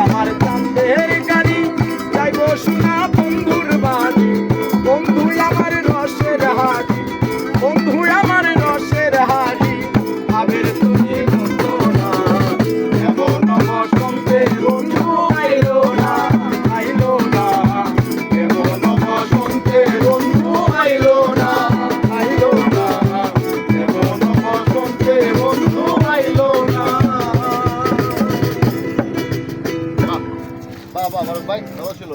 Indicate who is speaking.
Speaker 1: আমার চাঁদের গাড়ি যাইব সোনা বন্ধুর বাড়ি বন্ধু আমার রসের হাড়ি বন্ধু আমার রসের হাড়ি আবের তুমি বন্ধু না এমন বসন্তে বন্ধু আইলো না এমন বসন্তে বন্ধু আইলো না এমন বসন্তে বন্ধু আইলো না।
Speaker 2: বাবা ভাই ভালো ছিল।